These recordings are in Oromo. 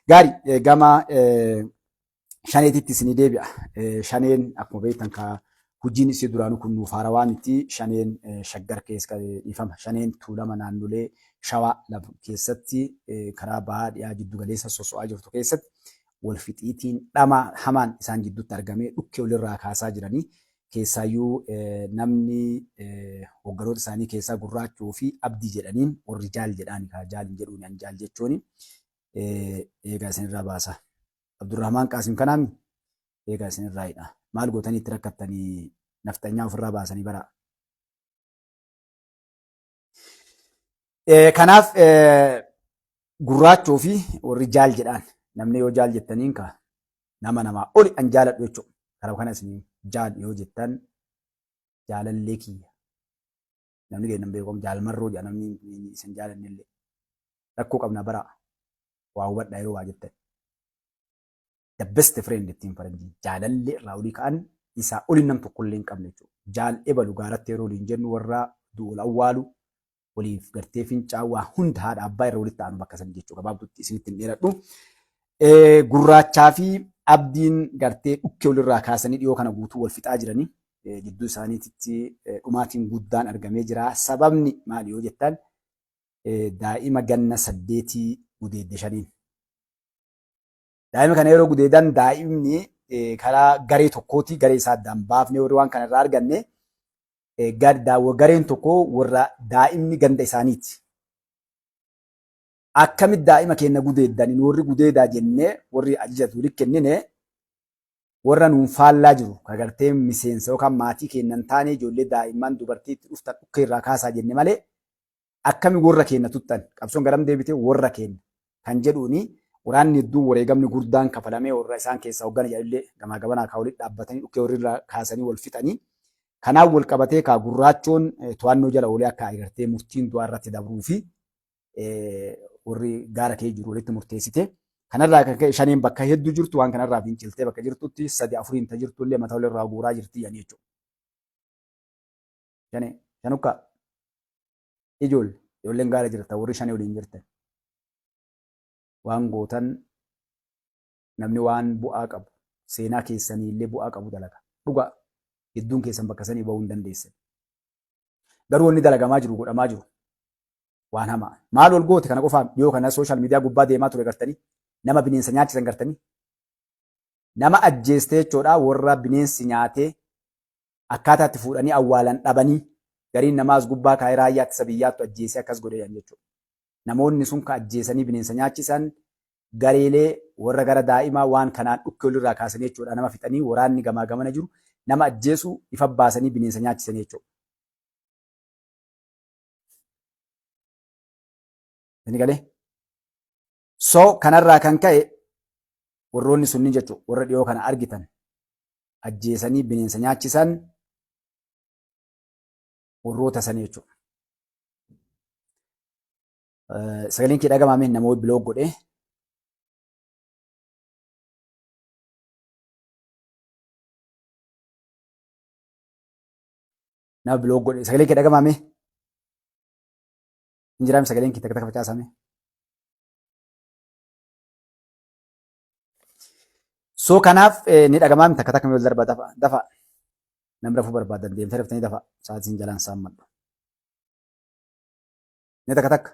Gaarii gama shaneetitti isinii deebi'a. Shaneen akkuma beektan hojiin isii duraanuu kun nuuf haarawaa miti. Shaneen shaggar keessa dhiifama. Shaneen tuulama naannolee shawaa lafa keessatti karaa bahaa dhiyaa jiddu galeessa soso'aa jirtu keessatti wal fixiitiin dhama hamaan isaan gidduutti argamee dhukkee walirraa kaasaa jiranii. Keessaayyuu namni hogganoota isaanii keessaa gurraachuu fi abdii jedhaniin warri jaal jedhaan jaal jedhuun jaal jechuun eegaa isinirraa baasa. Abdurrahmaan Qaasim kanaami eegaa isinirraa hidha. Maal gootanii itti rakkattanii naftanyaa ofirraa baasanii bara. Kanaaf gurraachoo fi warri jaal jedhaan namni yoo jaal jettaniin nama namaa oli an jaaladhu jechuudha. Kanaaf kana isin jaal yoo jettan jaalallee kiyya. Namni kennan beekamu jaalmarroo jedha namni isin jaalannillee. Rakkoo qabna bara waa hubadhaa yeroo waa jettan. The best friend ittiin faranjii jaalallee irraa olii ka'an isaa oli nam tokkollee hin qabne jechuudha. Jaal ebalu gaaratti yeroo waliin jennu warra du'ul awwaalu waliif gartee fincaa'aa waa hunda haadha abbaa irra walitti aanu bakka san jechuudha. Gabaabduutti isinitti hin dheeradhu. Gurraachaa fi abdiin gartee dhukkee walirraa kaasanii dhiyoo kana guutuu wal fixaa jiranii jidduu isaaniitti dhumaatiin guddaan argamee jira. Sababni maali yoo jettan daa'ima ganna 8 gudeedde shaniin. Daa'ima kana yeroo gudeedan daa'imni karaa garee tokkooti garee isaa addaan baafnee warri waan kana irraa arganne gareen tokko warra daa'imni ganda isaaniiti. Akkamitti daa'ima keenya gudeeddan warri gudeedaa jennee warri ajajatu walitti kennine warra nuun faallaa jiru kagartee miseensa yookaan maatii keenya hin taane ijoollee daa'imman dubartiitti dhuftan dhukkee irraa kaasaa jenne malee akkami warra keenya tuttan qabsoon garam deebite warra keenya kan jedhuuni waraanni hedduu wareegamni guddaan kafalamee warra isaan keessaa hoggana jedhallee gamaa gabanaa kaa walitti dhaabbatanii dhukkee warri irraa kaasanii wal fixanii kanaaf wal qabatee kaa gurraachoon to'annoo jala oolee akka agartee murtiin du'aa irratti dabruu fi warri gaara kee jiru walitti murteessite. Kanarraa kan ka'e shaniin bakka hedduu jirtu waan kanarraa finciltee bakka jirtutti 3-4 ta jirtu illee mataa walirraa guuraa jirti yani jechuudha. Shanukka ijoolleen gaara jirta warri shanii waliin jirtan. Waan gootan namni waan bu'aa qabu seenaa keessanii illee bu'aa qabu dalaga. Dhugaa hedduun keessan bakka sanii bahuu hin dandeessan. Garuu wanni dalagamaa jiru godhamaa jiru. Waan hamaa. Maal wal goote kana qofaan yoo kana sooshaal miidiyaa gubbaa deemaa ture gartanii nama bineensa nyaachisan gartanii nama ajjeestee jechuudha warra bineensi nyaatee akkaataa itti fuudhanii awwaalan dhabanii gariin namaas gubbaa kaayee raayyaa ittisa biyyaattu ajjeesee akkas godhan jechuudha. Namoonni sun ka ajjeesanii bineensa nyaachisan gareelee warra gara daa'imaa waan kanaan dhukkee walirraa kaasanii jechuudha nama fixanii waraanni gamaa gamana jiru nama ajjeesu ifa baasanii bineensa nyaachisan jechuudha. Inni galee. So kanarraa kan ka'e warroonni sunni jechuudha warra dhiyoo kana argitan ajjeesanii bineensa nyaachisan warroota sanii jechuudha. Sagaleen kee dhagamaamee namoota biloog godhee nama biloog godhee sagaleen kee dhagamaamee injiraam sagaleen kee takka facaasame. So kanaaf ni dhagamaa takka takka wal darba dafa namni rafuu barbaadan deemtee raftanii dafa sa'aatiin jalaan saammadhu. Ni takka takka.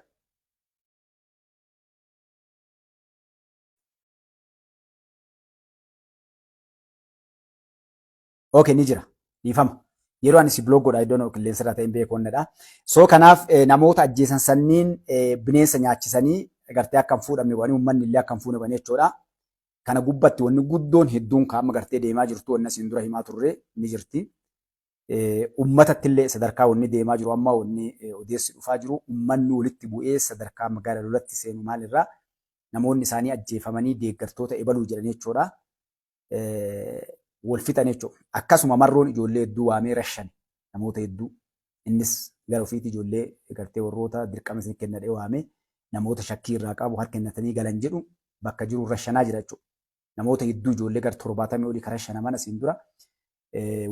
Okay ni jira dhiifama. Yeroo ani si biloog godhaa iddoon qilleensa irraa ta'een beekonnedha. So kanaaf namoota ajjeesan sanniin bineensa nyaachisanii gartee akka hin fuudhamne godhanii uummanni illee akka hin fuudhamne godhanii jechuudha. Kana gubbatti wanni guddoon hedduun kaa'ama gartee deemaa jirtu wanni asiin dura himaa turre ni jirti. Uummatatti illee sadarkaa wanni deemaa jiru amma wanni odeessi dhufaa jiru uummanni walitti bu'ee sadarkaa magaalaa lolatti seenu maalirraa namoonni isaanii ajjeefamanii deeggartoota ebaluu jedhanii jechuudha. Wal fixan jechuudha. Akkasuma marroon ijoollee hedduu waamee rashan namoota hedduu innis gara ofiitti ijoollee gartee warroota dirqama isin kennadhee waamee namoota shakkii irraa qabu harka kennatanii galan jedhu bakka jiru rashanaa jira jechuudha. Namoota hedduu ijoollee gara 70 olii kan rashanaman asiin dura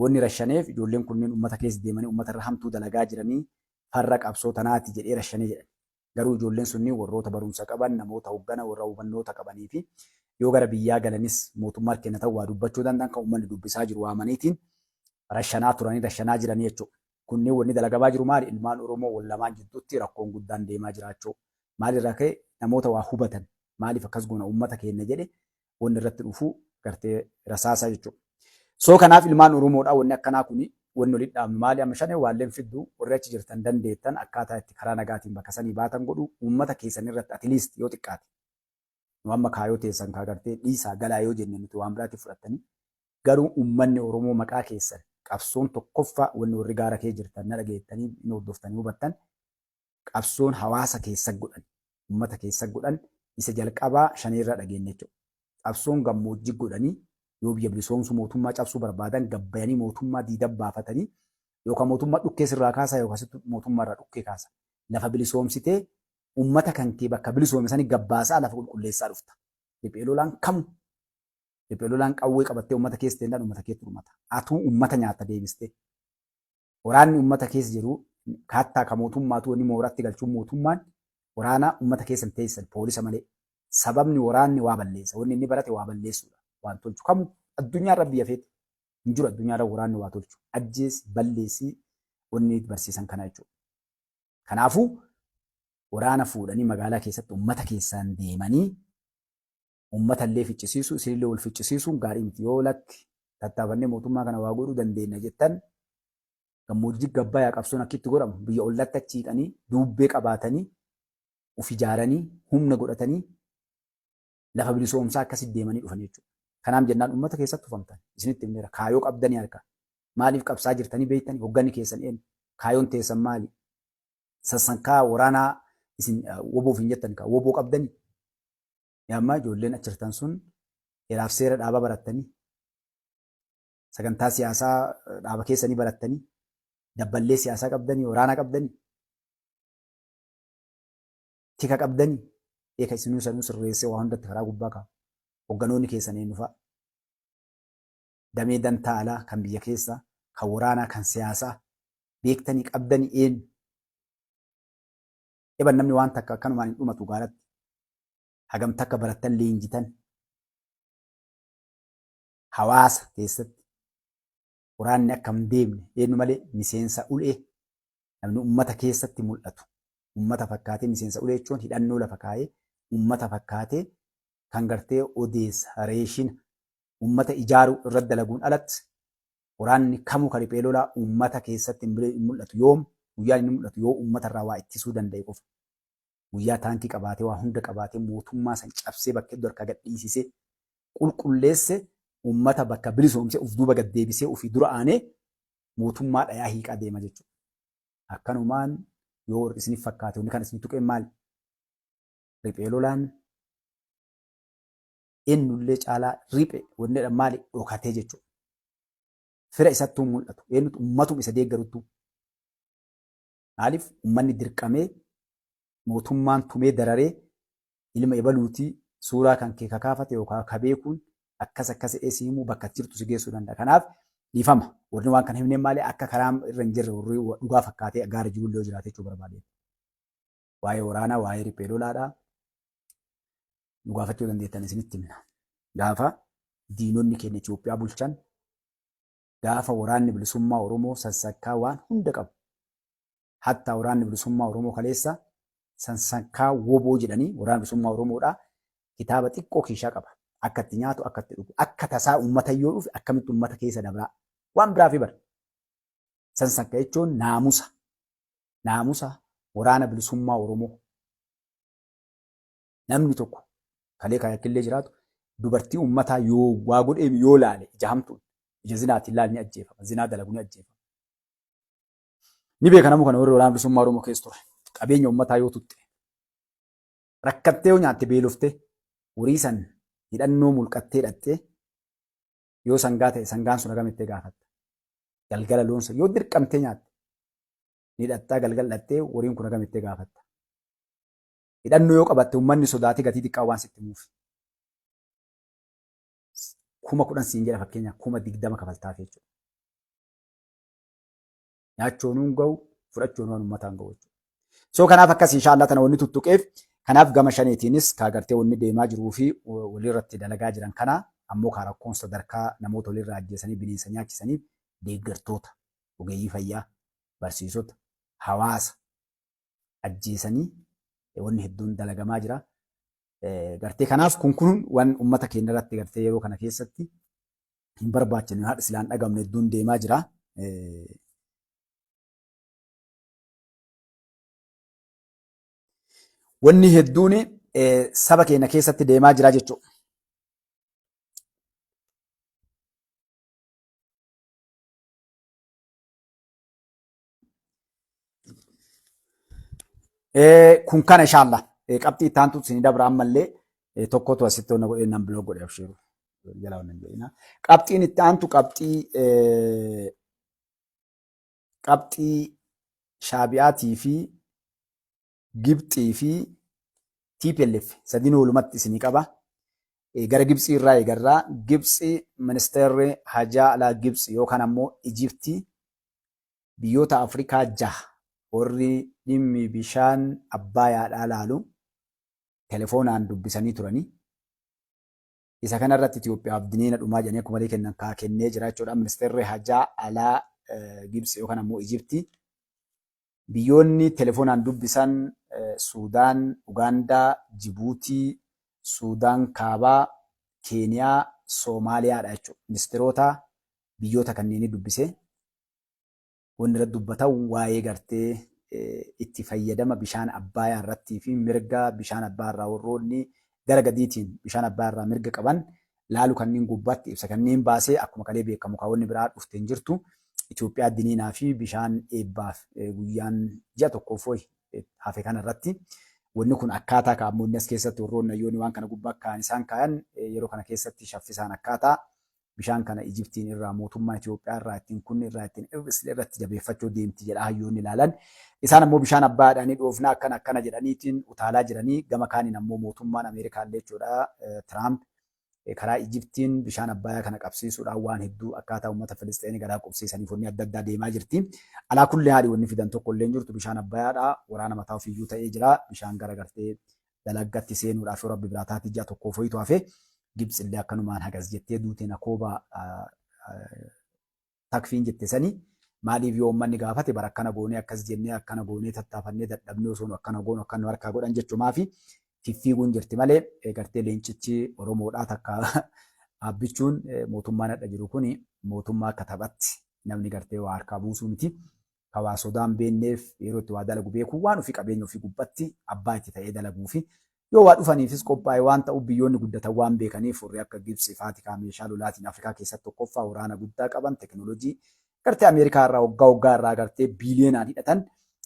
wanni rashaneef ijoolleen kunneen uummata keessa deemanii uummata irra hamtuu dalagaa jiranii farra qabsoo tanaati jedhee rashanee jedhan. Garuu ijoolleen sunniin warroota barumsa qaban, namoota hoggana, warra hubannoota qabanii fi yoo gara biyyaa galanis mootummaa kenna ta'uu waa dubbachuu danda'an kan uummanni dubbisaa jiru waamaniitiin rashanaa turanii rashanaa jiranii jechuudha. Kunneen wanni dalagamaa jiru maali? Ilmaan Oromoo wal lamaan jidduutti rakkoon guddaan deemaa jiraachuu. Maalirraa ka'e namoota waa hubatan maaliif akkas goona uummata keenya jedhe wanni irratti dhufuu gartee rasaasa jechuudha. Soo kanaaf ilmaan Oromoodhaa wanni akkanaa kuni wanni walitti dhaabnu maali amma shanee waalleen fidduu warri achi jirtan dandeettan akkaataa itti karaa nagaatiin bakka sanii baatan godhu uummata keessan irratti atiliist yoo xiqqaate. Nu amma kaayoo teessan kaagartee dhiisaa galaa yoo jenne nuti waan biraatti fudhattanii garuu uummanni Oromoo maqaa keessan qabsoon tokkoffaa wanni warri gaara kee jirtan na dhageettanii hin hordoftanii hubattan qabsoon hawaasa keessa godhan uummata keessa godhan isa jalqabaa shaneerra dhageenye jechuudha. Qabsoon gammoojjii godhanii yoo biyya bilisoomsuu mootummaa cabsuu barbaadan gabbayanii mootummaa diidan baafatanii yookaan mootummaa dhukkee sirraa kaasaa yookaan mootummaa irraa dhukkee kaasa. Lafa bilisoomsitee uummata kan kee bakka bilisoomsanii gabbaasaa lafa qulqulleessaa dhufta. Riphee lolaan kamu riphee lolaan qawwee qabattee uummata keessa teennaan uummata keetti dhumata. Atuu uummata nyaata deebistee. Waraanni uummata keessa jiru kaattaa ka mootummaatu wanni mooratti galchuun mootummaan waraana uummata keessa teessan poolisa malee. Sababni waraanni waa balleessa. Wanni inni barate waa balleessuudha. Waan tolchu kamu addunyaarra biyya feete hin jiru addunyaarra waraanni waa tolchu. Ajjeesi balleessii wanni barsiisan kana jechuudha. Kanaafuu waraana fuudhanii magaalaa keessatti uummata keessaan deemanii uummata illee ficcisiisuu isinillee wal ficcisiisuun gaarii miti yoo lakki tattaafannee mootummaa kana waa godhuu dandeenya jettan gammoojjii gabbayaa qabsoon akkitti godhamu biyya ollatti achiidhanii duubbee qabaatanii uf ijaaranii humna godhatanii lafa bilisoomsaa akkasitti deemanii dhufan jechuudha. Kanaaf jennaan uummata keessatti tufamtan isinitti himneera kaayoo qabdanii harka maaliif qabsaa jirtanii beektanii hogganni keessan eenyu kaayoon teessan maali sassankaa waraanaa isin woboof hin jettan kaa woboo qabdanii yaammaa ijoolleen achirtan sun heeraaf seera dhaaba barattanii sagantaa siyaasaa dhaaba keessanii barattanii dabballee siyaasaa qabdanii waraanaa qabdanii tika qabdanii eeka isinuu sanuu sirreessee waa hundatti karaa gubbaa kaa'u. Hogganoonni keessan eenyu fa'a? Damee dantaa alaa kan biyya keessaa, kan waraanaa, kan siyaasaa beektanii qabdanii eenyu? Eban namni waan takka akkanumaan hin dhumatu gaaratti. Hagam takka barattan leenjitan. Hawaasa keessatti waraanni akka hin deemne eenyu malee miseensa ulee namni uummata keessatti mul'atu. Uummata fakkaatee miseensa ulee jechuun hidhannoo lafa kaayee uummata fakkaatee kan gartee odeessa reeshina uummata ijaaruu irratti dalaguun alatti waraanni kamuu kan riphee lolaa uummata keessatti hin mul'atu yoom guyyaa inni mul'atu yoo uummata irraa waa ittisuu danda'e qofa. Guyyaa taankii qabaatee waa hunda qabaatee mootummaa san cabsee bakka iddoo harka gadhiisisee qulqulleesse uummata bakka bilisoomsee uf duuba gaddeebisee ofii dura aanee mootummaa dhayaa hiiqaa deema jechuudha. Akkanumaan yoo isiniif fakkaate wanni kan isin tuqeen maali? Riphee lolaan eenyullee caalaa riphee wanni maali dhokatee jechuudha. Fira isattuu mul'atu eenyutu uummatuma isa deeggaruttu. Maaliif uummanni dirqamee mootummaan tumee dararee ilma ebaluutii suuraa kan kee kakaafate yookaan ka beekuun akkas eesiimuu bakka jirtu si geessuu danda'a. Kanaaf dhiifama. Warri waan kana himneen maali akka karaa irra hin jirre warri dhugaa fakkaatee gaara jiru illee jiraate jechuu barbaade. Waa'ee waraanaa, waa'ee riphee lolaadhaa. Nu gaafachuu dandeettan isinitti himna. Gaafa diinonni keenya Itoophiyaa bulchan gaafa waraanni bilisummaa Oromoo sansakkaa waan hunda qabu. Hatta waraanni bilisummaa Oromoo kaleessa sansakkaa woboo jedhanii waraanni bilisummaa Oromoodhaa kitaaba xiqqoo keeshaa qaba. Akka itti nyaatu, akka itti dhugu, akka tasaa uummata yoo dhufe akkamitti uummata keessa dabraa. Waan biraa fi bara. Sansakka jechuun naamusa. Naamusa waraana bilisummaa Oromoo. Namni tokko kalee kaayakillee jiraatu dubartii uummataa yoo waa godhee yoo laale ija hamtuun ija zinaatiin laal ni ajjeefama. Zinaa dalagu ni ajjeefama. Ni beeka namu kana warri waraana bilisummaa Oromoo keessa ture. Qabeenya uummataa yoo tutte. Rakkattee yoo nyaatte beeloftee horii san hidhannoo mulqattee dhattee yoo sangaa ta'e sangaan sun agamittee gaafatta. Galgala loonsa yoo dirqamtee nyaatte ni hidhattaa galgala dhattee horiin kun agamittee gaafatta. Hidhannoo yoo qabatte uummanni sodaatee gatii xiqqaa waan sitti muufi. 10,000 siin jedha fakkeenyaaf 20,000 kafaltaaf jechuudha. Nyaachuun hin ga'u fudhachuun waan uummataan ga'u jechuudha. So kanaaf akkas inshallah tana wanni tuttuqeef kanaaf gama shaneetiinis kaagartee wanni deemaa jiruu fi walirratti dalagaa jiran kana ammoo kaa rakkoon sadarkaa namoota walirraa ajjeesanii bineensa nyaachisanii deeggartoota ogeeyyii fayyaa barsiisota hawaasa ajjeesanii wanni hedduun dalagamaa jira. Gartee kanaaf kun waan uummata keenya irratti gartee yeroo kana keessatti hin barbaachifne haadha silaan dhagamne hedduun deemaa jira. Wanni hedduun saba keenya keessatti deemaa jira jechuudha. Kun kana inshallah qabxii itti aantu isin dabra ammallee tokkotu asitti onna godhee nan biloo godhe abshiru jala wannan jedhina. Qabxiin itti aantu qabxii Shaabiyaatii fi Gibxii fi TPLF sadiin walumatti isinii qaba. Gara Gibxii irraa eegarraa Gibxii ministeerri hajaa alaa Gibxii yookaan ammoo Ijiptii biyyoota Afrikaa 6 warri dhimmi bishaan Abbaayaadhaa laalu telefoonaan dubbisanii turanii. Isa kanarratti Itoophiyaaf diniina dhumaa jedhanii akkuma kennan kaa kennee jira jechuudha. Ministeerri hajaa alaa Gibxii yookaan ammoo Ijiptii biyyoonni telefoonaan dubbisan Suudaan, Ugaandaa, Jibuutii, Suudaan Kaabaa, Keeniyaa, Soomaaliyaadha jechuudha. Ministeerota biyyoota kanneenii dubbisee wanni irratti dubbatan waa'ee gartee itti fayyadama bishaan Abbaayaa irrattii fi mirga bishaan Abbaayaa irraa warroonni gara gadiitiin bishaan Abbaayaa irraa mirga qaban laalu kanneen gubbaatti ibsa kanneen baasee akkuma kalee beekamu kaawwanni biraa dhufteen jirtu. Itoophiyaa diniinaa fi bishaan eebbaaf guyyaan ji'a tokkoof hafe kanarratti wanni kun akkaataa kaa'amoonni as keessatti warroonni hayyoonni waan kana gubbaa kaan isaan kaayan yeroo kana keessatti shaffisaan akkaataa bishaan kana Ijiptiin irraa mootummaa Itoophiyaa irraa ittiin kunni irraa ittiin irratti jabeeffachuu deemti jedha hayyoonni ilaalan. Isaan ammoo bishaan Abbaayaadhaanii dhoofnaa akkana jedhaniitiin utaalaa jiranii gama kaaniin ammoo mootummaan Ameerikaa illee jechuudha Tiraamp karaa Ijiptiin bishaan Abbaayaa kana qabsiisuudhaan waan hedduu akkaataa uummata Filisxeenii garaa qubsiisaniif wanni adda addaa deemaa jirti. Alaa kulli haali wanni fidan tokko illee jirtu bishaan Abbaayaadhaa waraana mataa ofiiyyuu ta'ee jira. Bishaan gara gartee dalaggatti seenuudhaaf yoo rabbi biraa taati ji'a tokkoof ho'itu hafe Gibxi illee akkanumaan hagas jettee duuteen akooba takfiin jette sanii maaliif yoo uummanni gaafate bara akkana goonee akkas jennee akkana goonee tattaafannee dadhabnee osoo akkana goonu akkana harkaa godhan jechuumaa fi fiffiiguun jirti malee gartee leencichi Oromoodhaa takka abbichuun mootummaan hadha jiru kun mootummaa akka taphatti namni gartee waa harkaa buusuu miti. Kawaa sodaan beenneef yeroo itti waa dalagu beekuu waan ofii qabeenya ofii gubbatti abbaa itti ta'ee dalaguu fi yoo waa dhufaniifis qophaa'e waan ta'u biyyoonni guddatan waan beekaniif warri akka Gibxi Faatikaa meeshaa lolaatiin Afrikaa keessatti tokkoffaa waraana guddaa qaban teknoolojii gartee Ameerikaa irraa waggaa irraa gartee biiliyoonaan hidhatan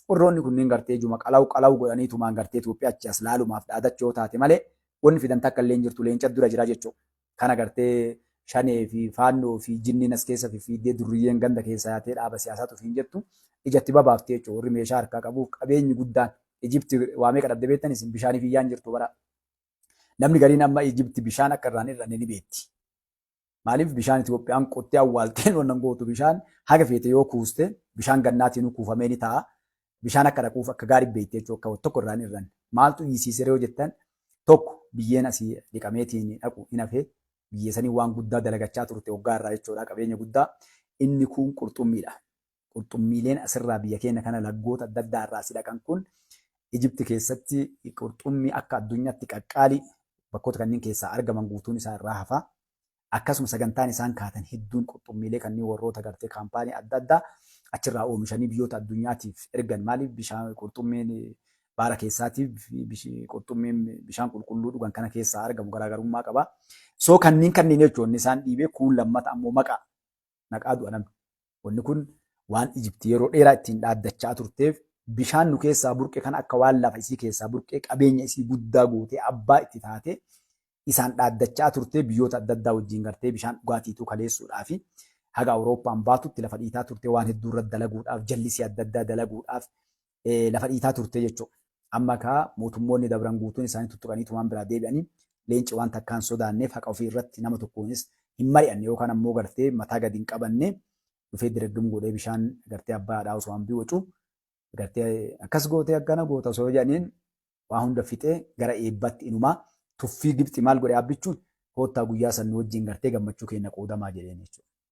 warroonni kunneen gartee juma qalaw godhaniitumaan gartee Itoophiyaa achi as laalumaaf dhaadachoo taate malee wanni fidan takka illee jirtu leenca dura jira jechuudha. Kana gartee shanee fi faannoo fi jinniin as keessa fiiddee durriyyeen ganda keessa yaatee dhaaba siyaasaatu fi hin jettu ijatti babaaftee jechuudha. Warri meeshaa harkaa qabuuf qabeenyi guddaan Ijipti waa meeqa dhabde beektan isin bishaaniif iyyaan jirtu bara. Namni gariin amma Ijipti bishaan akka irraan hir'anne ni beekti. Maaliif bishaan Itoophiyaan qottee awwaalteen wannan gootu bishaan haga feete yoo kuuste bishaan gannaatiin kuufamee ni ta'a. Bishaan akka dhaquuf akka gaarii beektee jechuudha akka tokko irraan hir'anne. Maaltu dhiisiisee yoo jettan tokko biyyeen asii dhiqameetiin dhaqu hin hafee biyyeessanii waan guddaa dalagachaa turte waggaa irraa jechuudha qabeenya guddaa. Inni kun qurxummiidha. Qurxummiileen asirraa biyya keenya kana laggoota adda addaa irraa si dhaqan kun Ijipti keessatti qurxummii akka addunyaatti qaqqaalii bakkoota kanneen keessaa argaman guutuun isaa irraa hafa. Akkasuma sagantaan isaan kaatan hedduun qurxummiilee kanneen warroota gartee kaampaanii adda addaa achirraa oomishanii biyyoota addunyaatiif ergan maaliif bishaan qurxummiin baara keessaatiif qurxummiin bishaan qulqulluu dhugan kana keessaa argamu garaagarummaa qaba. Soo kanneen jechuun isaan dhiibee kuun lammata ammoo maqaa du'a namni. Wanni kun waan Ijipti yeroo dheeraa ittiin dhaaddachaa turteef bishaan nu keessaa burqe kan akka waan lafa isii keessaa burqee qabeenya isii guddaa gootee abbaa itti taatee isaan dhaaddachaa turtee biyyoota adda addaa wajjin gartee bishaan dhugaatiituu kaleessuudhaa fi haga Awurooppaan baatutti lafa dhiitaa turtee waan hedduu irratti dalaguudhaaf jallisii adda addaa dalaguudhaaf lafa dhiitaa turtee jechuudha. Amma kaa mootummoonni dabran guutuun isaanii tuttuqaniitu waan biraa deebi'anii leenci waan takkaan sodaanneef haqa ofii irratti nama tokkoonis hin mari'anne yookaan ammoo gartee mataa gadi hin qabanne dhufee direggum godhee bishaan gartee Abbaayyaadhaa osoo hin biwacu gartee akkas gootee akkana goota osoo jedhaniin waa hunda fixee gara eebbatti inumaa tuffii Gibxi maal godhe abbichuun koottaa guyyaa san wajjin gartee gammachuu keenya qoodamaa jedheen jechuudha.